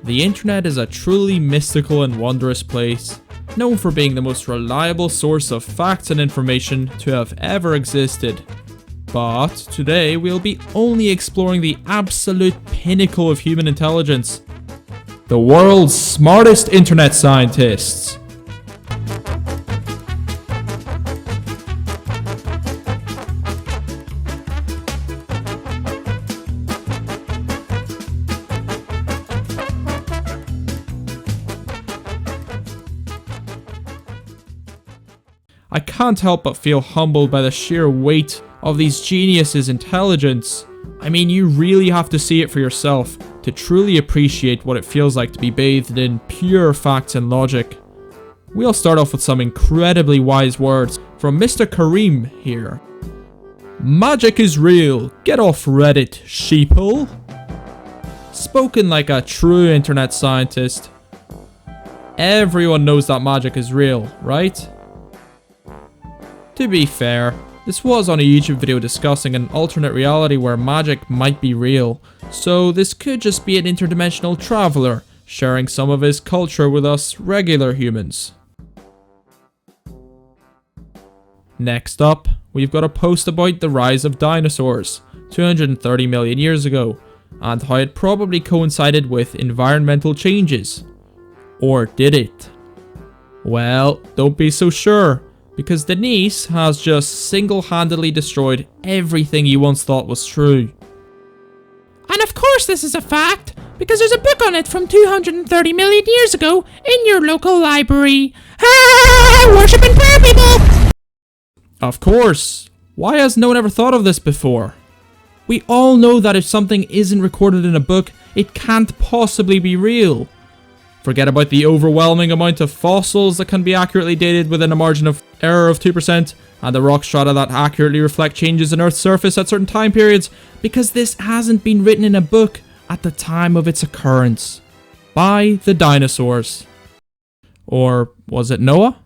The internet is a truly mystical and wondrous place, known for being the most reliable source of facts and information to have ever existed. But today we'll be only exploring the absolute pinnacle of human intelligence. The world's smartest internet scientists. I can't help but feel humbled by the sheer weight of these geniuses' intelligence. I mean, you really have to see it for yourself to truly appreciate what it feels like to be bathed in pure facts and logic. We'll start off with some incredibly wise words from Mr. Kareem here. Magic is real. Get off Reddit, sheeple. Spoken like a true internet scientist. Everyone knows that magic is real, right? To be fair, this was on a YouTube video discussing an alternate reality where magic might be real, so this could just be an interdimensional traveler sharing some of his culture with us regular humans. Next up, we've got a post about the rise of dinosaurs 230 million years ago, and how it probably coincided with environmental changes. Or did it? Well, don't be so sure, because Denise has just single-handedly destroyed everything you once thought was true. And of course this is a fact, because there's a book on it from 230 million years ago in your local library. Ah, worship and prayer, people! Of course! Why has no one ever thought of this before? We all know that if something isn't recorded in a book, it can't possibly be real. Forget about the overwhelming amount of fossils that can be accurately dated within a margin of error of 2%, and the rock strata that accurately reflect changes in Earth's surface at certain time periods, because this hasn't been written in a book at the time of its occurrence. By the dinosaurs. Or was it Noah?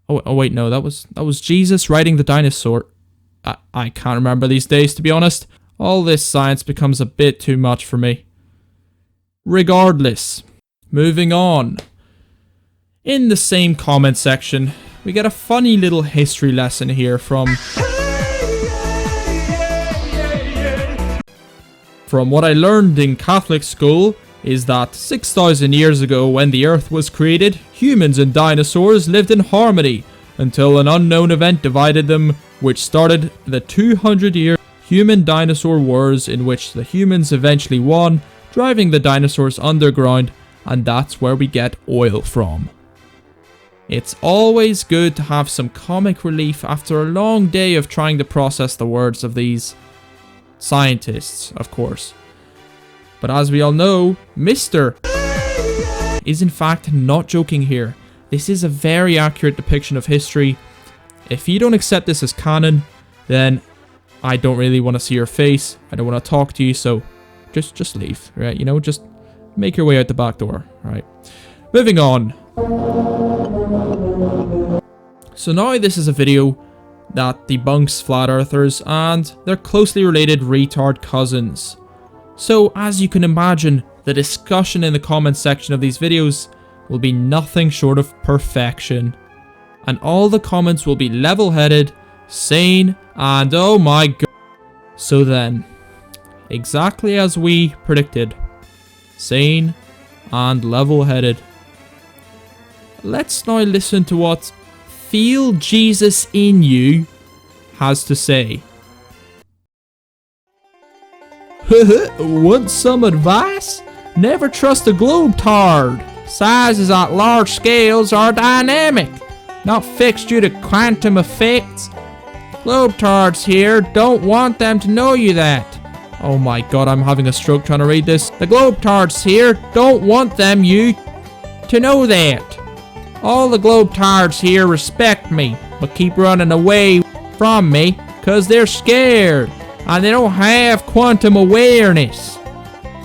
Oh wait, no, that was Jesus riding the dinosaur. I can't remember these days, to be honest. All this science becomes a bit too much for me. Regardless. Moving on. In the same comment section, we get a funny little history lesson here from what I learned in Catholic school is that 6,000 years ago when the Earth was created, humans and dinosaurs lived in harmony until an unknown event divided them, which started the 200-year human-dinosaur wars in which the humans eventually won, driving the dinosaurs underground, and that's where we get oil from. It's always good to have some comic relief after a long day of trying to process the words of these scientists, of course. But as we all know, Mr. is in fact not joking here. This is a very accurate depiction of history. If you don't accept this as canon, then I don't really want to see your face. I don't want to talk to you, so just leave, right? You know, just make your way out the back door, right? Moving on. So now this is a video that debunks flat earthers and their closely related retard cousins. So as you can imagine, the discussion in the comment section of these videos will be nothing short of perfection. And all the comments will be level-headed, sane, and oh my god. So then, exactly as we predicted, sane and level-headed. Let's now listen to what Feel Jesus in You has to say. Want some advice? Never trust a globe-tard. Sizes at large scales are dynamic, not fixed due to quantum effects. Globe-tards here don't want them to know you that. Oh my god, I'm having a stroke trying to read this. The globe-tards here don't want you to know that. All the globe-tards here respect me, but keep running away from me because they're scared and they don't have quantum awareness.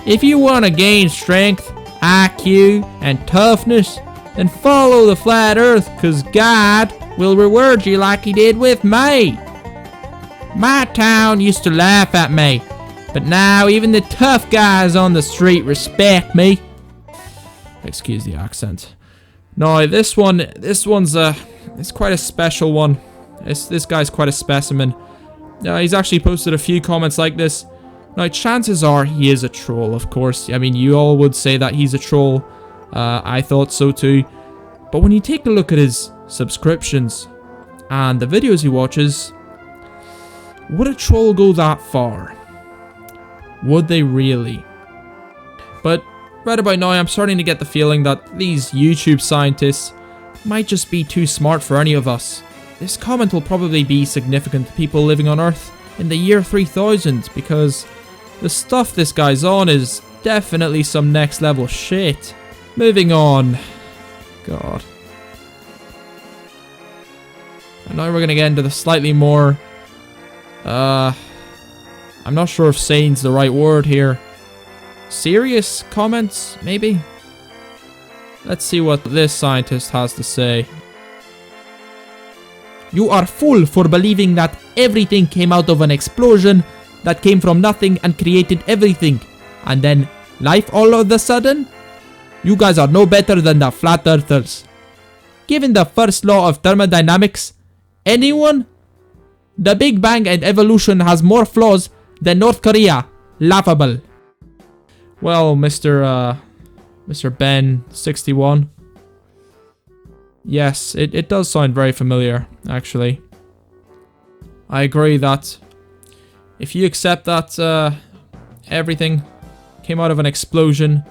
If you want to gain strength, IQ, and toughness, then follow the flat earth because God will reward you like he did with me. My town used to laugh at me, but now even the tough guys on the street respect me. Excuse the accent. No, this one's it's quite a special one. This guy's quite a specimen. He's actually posted a few comments like this. Now, chances are he is a troll, of course. I mean, you all would say that he's a troll. I thought so too. But when you take a look at his subscriptions and the videos he watches, would a troll go that far? Would they really? But right about now, I'm starting to get the feeling that these YouTube scientists might just be too smart for any of us. This comment will probably be significant to people living on Earth in the year 3000, because the stuff this guy's on is definitely some next level shit. Moving on. God. And now we're gonna get into the slightly more... I'm not sure if sane's the right word here. Serious comments, maybe? Let's see what this scientist has to say. You are fool for believing that everything came out of an explosion that came from nothing and created everything. And then life all of a sudden? You guys are no better than the flat earthers. Given the first law of thermodynamics, anyone? The Big Bang and evolution has more flaws than North Korea. Laughable. Well, Mr. Ben 61. Yes, it does sound very familiar, actually. I agree that if you accept that everything came out of an explosion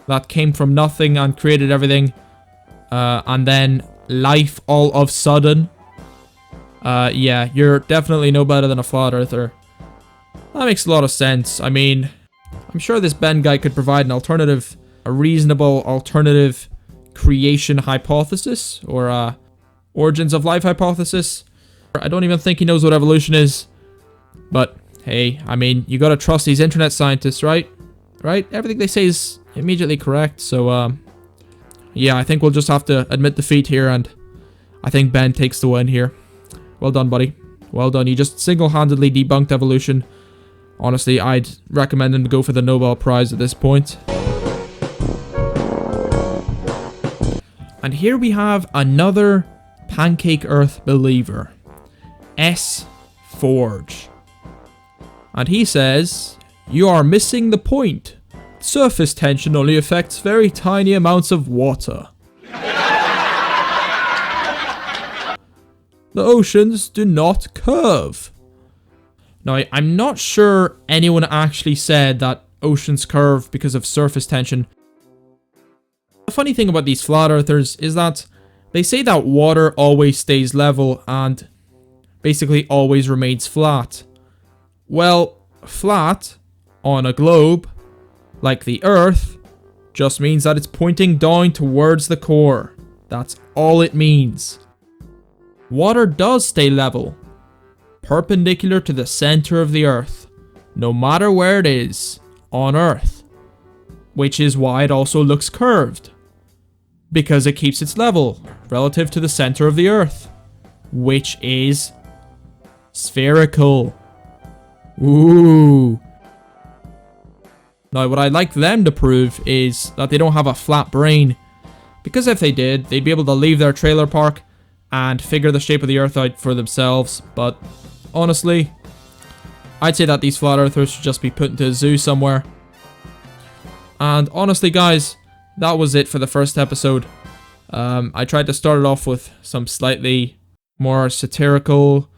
that came from nothing and created everything, and then life all of a sudden, yeah, you're definitely no better than a flat earther. That makes a lot of sense. I mean, I'm sure this Ben guy could provide an alternative, a reasonable alternative creation hypothesis, or origins of life hypothesis. I don't even think he knows what evolution is. But hey, I mean, you gotta trust these internet scientists, right? Right? Everything they say is immediately correct. So yeah, I think we'll just have to admit defeat here, and I think Ben takes the win here. Well done, buddy. Well done. You just single-handedly debunked evolution. Honestly, I'd recommend him to go for the Nobel Prize at this point. And here we have another Pancake Earth believer, S. Forge. And he says, you are missing the point. Surface tension only affects very tiny amounts of water. The oceans do not curve. Now, I'm not sure anyone actually said that oceans curve because of surface tension. The funny thing about these flat earthers is that they say that water always stays level and basically always remains flat. Well, flat on a globe, like the Earth, just means that it's pointing down towards the core. That's all it means. Water does stay level, perpendicular to the center of the Earth, no matter where it is on Earth, which is why it also looks curved, because it keeps its level relative to the center of the Earth, which is spherical. Ooh. Now, what I'd like them to prove is that they don't have a flat brain, because if they did, they'd be able to leave their trailer park and figure the shape of the Earth out for themselves. But honestly, I'd say that these flat earthers should just be put into a zoo somewhere. And honestly, guys, that was it for the first episode. I tried to start it off with some slightly more satirical,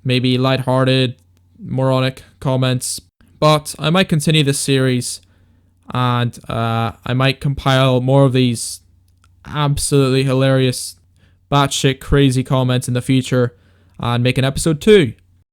maybe lighthearted, moronic comments, but I might continue this series, and I might compile more of these absolutely hilarious, batshit crazy comments in the future, and make an episode 2.